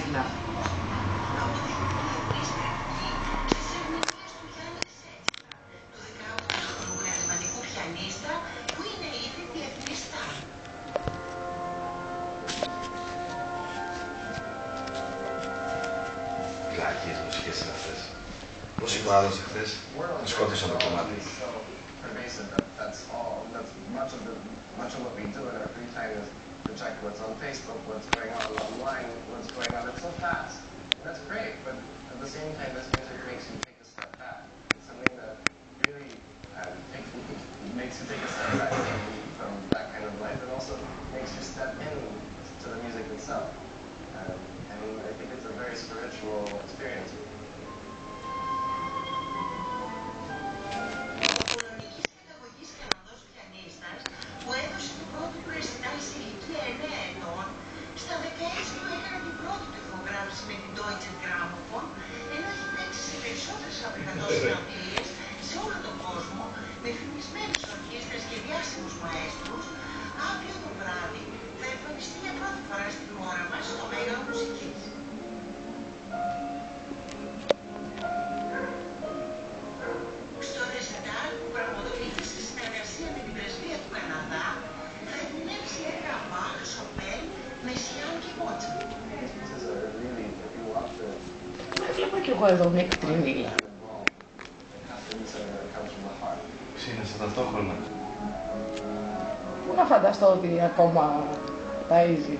Αθηνά. Πλάκες μουσικές είναι αυτές. Πώς είπα άλλος εχθές, σκότωσαν το κομμάτι. Much of what we do in our free time is to check what's on Facebook, what's going on online, what's going on. It's so fast. And that's great, but at the same time, this music makes you take a step back. It's something that really makes you take a step back from that kind of life, and also makes you step in to the music itself. And I think it's a very spiritual experience. Με την Deutsche Grammophon, ενώ έχει παίξει σε περισσότερες από 100 συναυλίες σε όλο τον κόσμο, με φημισμένες ορχήστρες και διάσημους μαέστρους, αύριο το βράδυ θα εμφανιστεί για πρώτη φορά στην χώρα μας στο Μέγαρο Μουσικής. Στο ρεσιτάλ που πραγματοποιείται σε συνεργασία με την Πρεσβεία του Καναδά, θα ερμηνεύσει έργα Μπαχ, Σοπέν, Μεσσιάν και Μότσαρτ. Βλέπω κι εγώ εδώ μια εκτρινίλα. Ξύνεσαι ταυτόχρονα. Πού να φανταστώ ότι ακόμα ταΐζει.